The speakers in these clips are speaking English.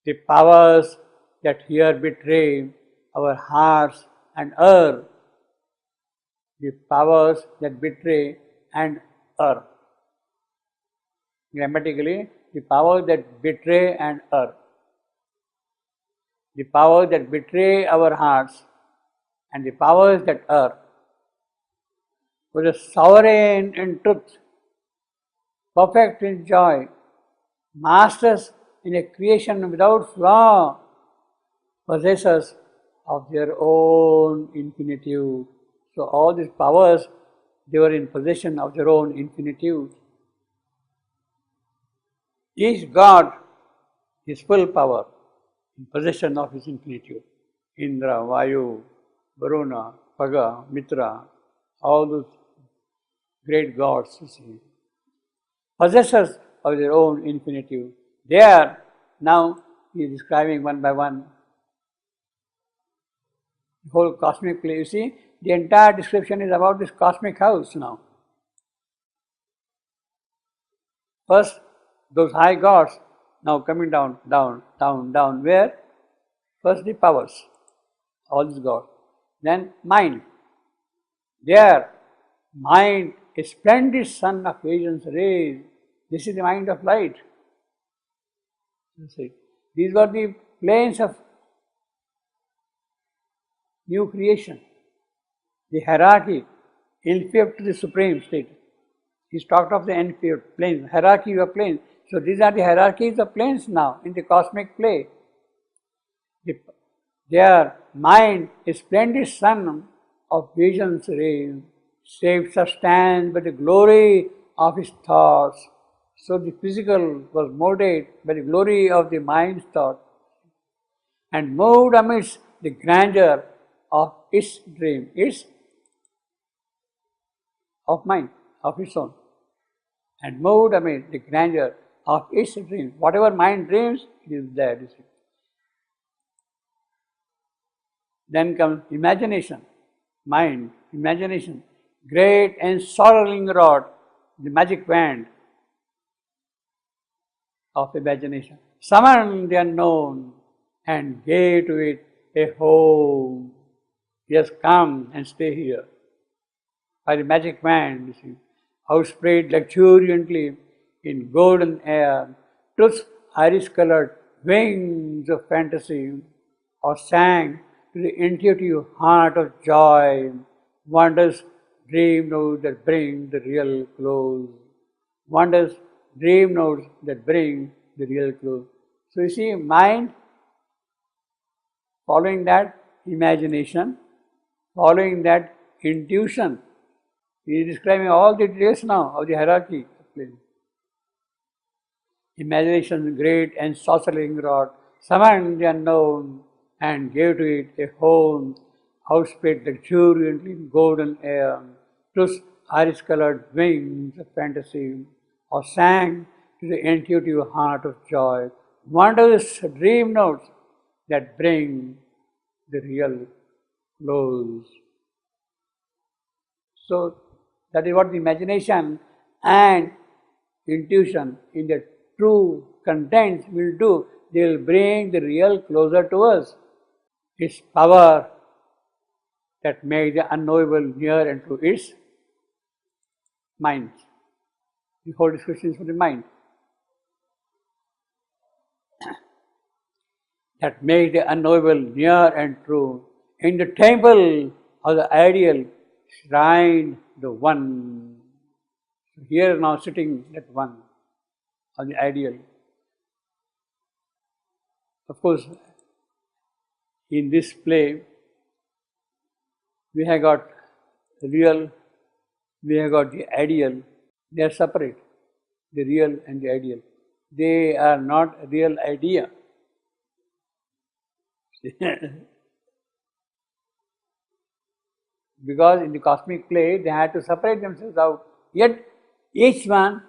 The powers that here betray our hearts and err. The powers that betray and err. Grammatically, the powers that betray and err. The powers that betray our hearts and the powers that err. For the sovereign in truth, perfect in joy, masters in a creation without flaw, possessors of their own infinitude. So all these powers, they were in possession of their own infinitude. Each God is full power, in possession of his infinitude. Indra, Vayu, Varuna, Paga, Mitra, all those great gods, you see, possessors of their own infinitude. They are, now he is describing one by one the whole cosmic play. You see, the entire description is about this cosmic house now. First, those high gods, now coming down, where? First the powers, all these gods. Then mind. There, mind, a splendid sun of vision's rays. This is the mind of light. You see, these were the planes of new creation. The hierarchy, inferior to the supreme state. He's talked of the inferior planes, hierarchy of planes. So these are the hierarchies of planes now in the cosmic play. Their mind, a splendid sun of vision's rays, saved substance by the glory of his thoughts. So the physical was molded by the glory of the mind's thought and moved amidst the grandeur of its dream, its of mind, of its own, and moved amid the grandeur of its dream. Whatever mind dreams, it is there. You see. Then comes imagination, mind, imagination, great and sorrowing rod, the magic wand of imagination, summoned the unknown and gave to it a home. Yes, come and stay here. By the magic wand, you see, outspread luxuriantly in golden air, truth's iris-colored wings of fantasy, or sang to the intuitive heart of joy, wonders dream notes that bring the real close. Wonders dream notes that bring the real close. So you see, mind, following that imagination, following that intuition. He is describing all the details now of the hierarchy of plane. Imagination, great and sorcering rod, summoned the unknown and gave to it a home, outspread luxuriantly in golden air, truth's iris-colored wings of fantasy, or sang to the intuitive heart of joy, wondrous dream notes that bring the real close. So that is what the imagination and intuition in the true contents will do. They will bring the real closer to us. Its power that makes the unknowable near and to its mind. The whole description is for the mind. That makes the unknowable near and true. In the temple of the ideal, shrined the one. Here now sitting that one of the ideal. Of course, in this play, we have got the real, we have got the ideal. They are separate, the real and the ideal. They are not a real idea. Because in the cosmic play, they had to separate themselves out. Yet, each one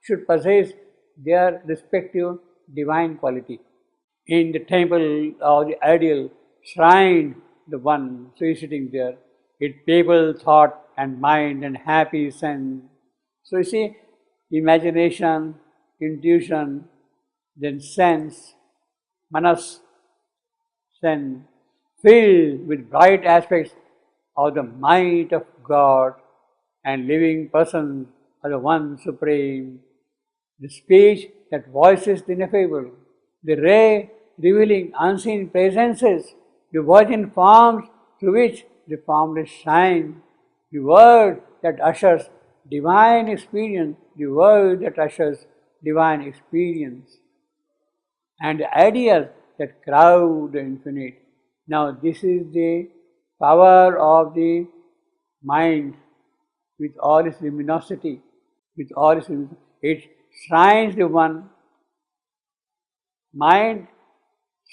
should possess their respective divine quality. In the temple of the ideal, shrined the one, so he is sitting there, with people, thought and mind and happy sense. So you see, imagination, intuition, then sense, manas, sense, filled with bright aspects of the might of God and living persons are the one supreme. The speech that voices the ineffable, the ray revealing unseen presences, the virgin forms through which the formless shine, the word that ushers divine experience, the word that ushers divine experience, and the ideas that crowd the infinite. Now, this is the power of the mind with all its luminosity, with all its luminosity. It shrines the one mind,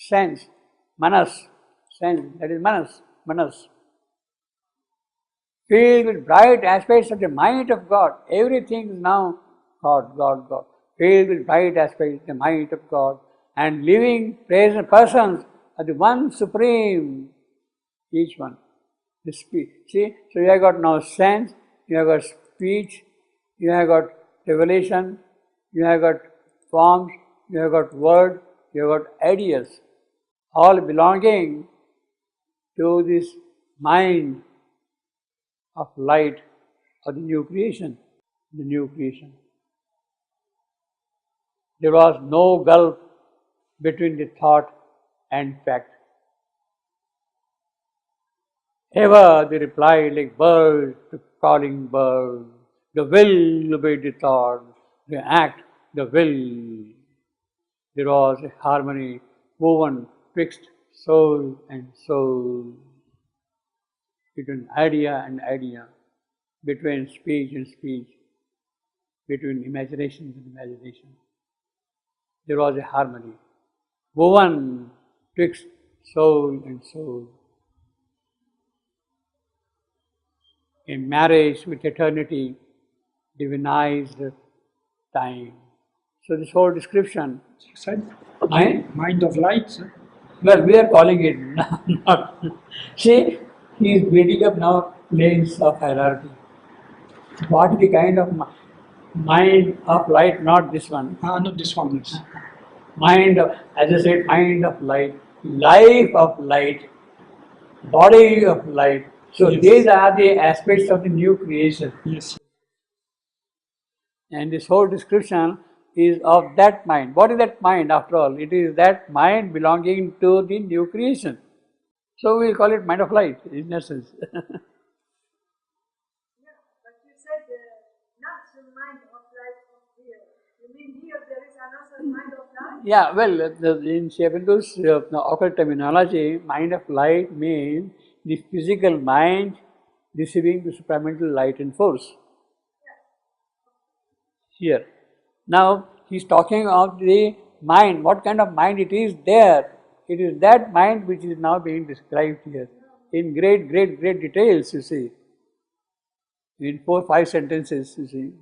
sense, manas, sense, that is manas, filled with bright aspects of the mind of God. Everything is now God. Filled with bright aspects of the mind of God. And living present persons are the one supreme, each one. The speech. See, so you have got now sense, you have got speech, you have got revelation, you have got forms, you have got word, you have got ideas, all belonging to this mind of light of the new creation. The new creation. There was no gulf between the thought and fact. Ever they replied like birds to calling birds. The will obeyed the thought, the act, the will. There was a harmony woven twixt soul and soul, between idea and idea, between speech and speech, between imagination and imagination. There was a harmony woven twixt soul and soul. A marriage with eternity divinized time. So this whole description. Mind of light, sir. Well, we are calling it not. See, he is building up now planes of hierarchy. What is the kind of mind of light? Not this one. Not this one. Yes. Mind of, as I said, mind of light, life of light, body of light. So Yes. These are the aspects of the new creation. Yes. And this whole description is of that mind. What is that mind after all? It is that mind belonging to the new creation. So we will call it mind of light in essence. But you said not the mind of light of here. You mean here there is another mind of light? Yeah, well, in Shabandu's occult terminology, mind of light means the physical mind receiving the supramental light and force. Here. Now, he is talking of the mind. What kind of mind it is there? It is that mind which is now being described here in great details, you see. In 4-5 sentences, you see.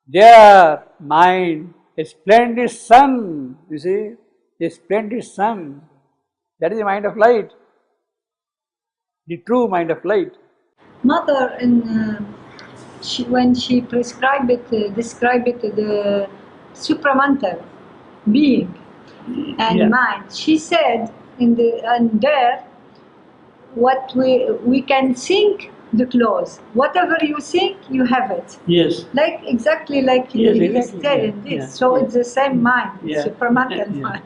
Their mind, a splendid sun, you see, a splendid sun. That is the mind of light, the true mind of light. Mother, when she described it, the supramental being and mind, she said and there, what we can think the clothes. Whatever you think, you have it. Yes. Like exactly like Yes, he exactly. is telling this. Yeah. So it's the same mind, Yeah. supramental Yeah. mind.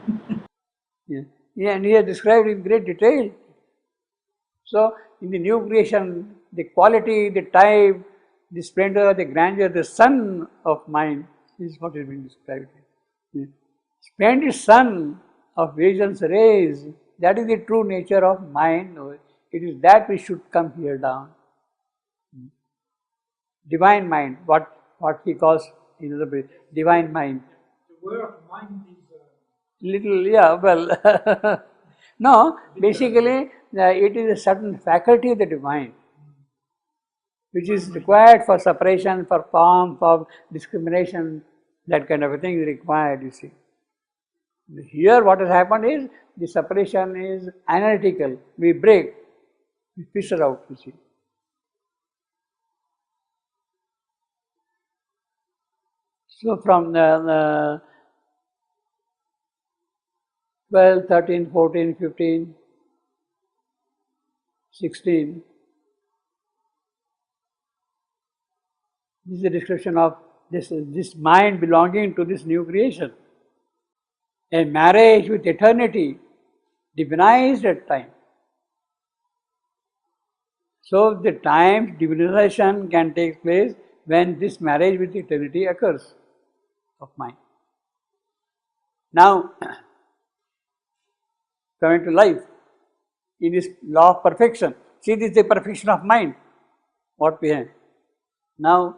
Yeah, and he has described in great detail. So, in the new creation, the quality, the type, the splendor, the grandeur, the sun of mind is what is being described here. Splendid sun of vision's rays, that is the true nature of mind. It is that which should come here down. Divine mind, what he calls in other place, divine mind. The word mind is Little, yeah, well, no, basically it is a certain faculty of the divine which is required for separation, for form, for discrimination, that kind of a thing is required, you see. Here what has happened is, the separation is analytical, we break, we filter out, you see. So from 12, 13, 14, 15, 16. This is a description of this mind belonging to this new creation. A marriage with eternity, divinized at time. So the time divinization can take place when this marriage with eternity occurs of mind. Now, coming to life, in this law of perfection, see, this is the perfection of mind, what we have. Now,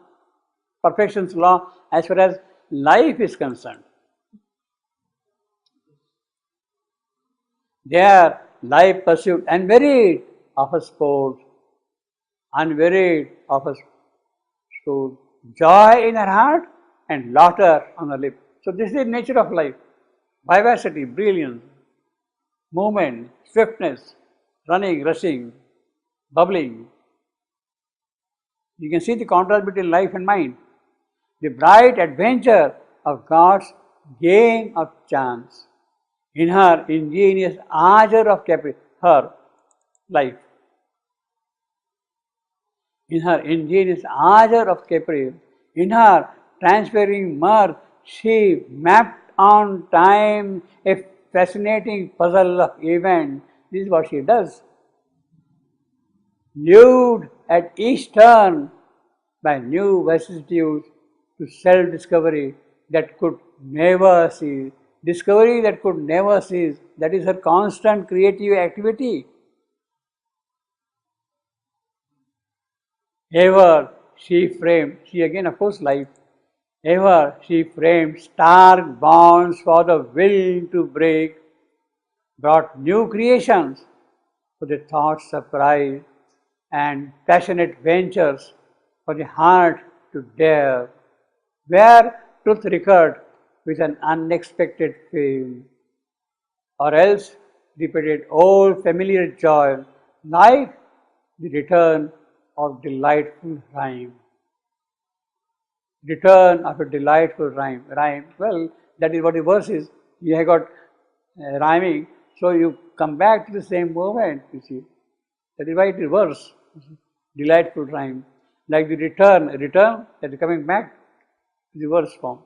perfection's law as far as life is concerned. There, life pursuit unwearied of a sport, unwearied of a sport, joy in her heart and laughter on her lip. So this is the nature of life. Vivacity, brilliance, movement, swiftness, running, rushing, bubbling. You can see the contrast between life and mind. The bright adventure of God's game of chance in her ingenious ardor of her life. In her ingenious ardor of caprice, in her transferring mirth, she mapped on time a fascinating puzzle of events. This is what she does. Lured at each turn by new vicissitudes to self-discovery that could never cease. Discovery that could never cease. That is her constant creative activity. Ever she framed, she again of course life, ever she framed stark bonds for the will to break, brought new creations for the thought's surprise and passionate ventures for the heart to dare, where truth recurred with an unexpected fame, or else repeated old familiar joy, like the return of delightful rhyme. Return of a delightful rhyme. Well, that is what the verse is. You have got rhyming, so you come back to the same moment, you see. That is why it is verse. Delightful rhyme. Like the return that is coming back to the verse form.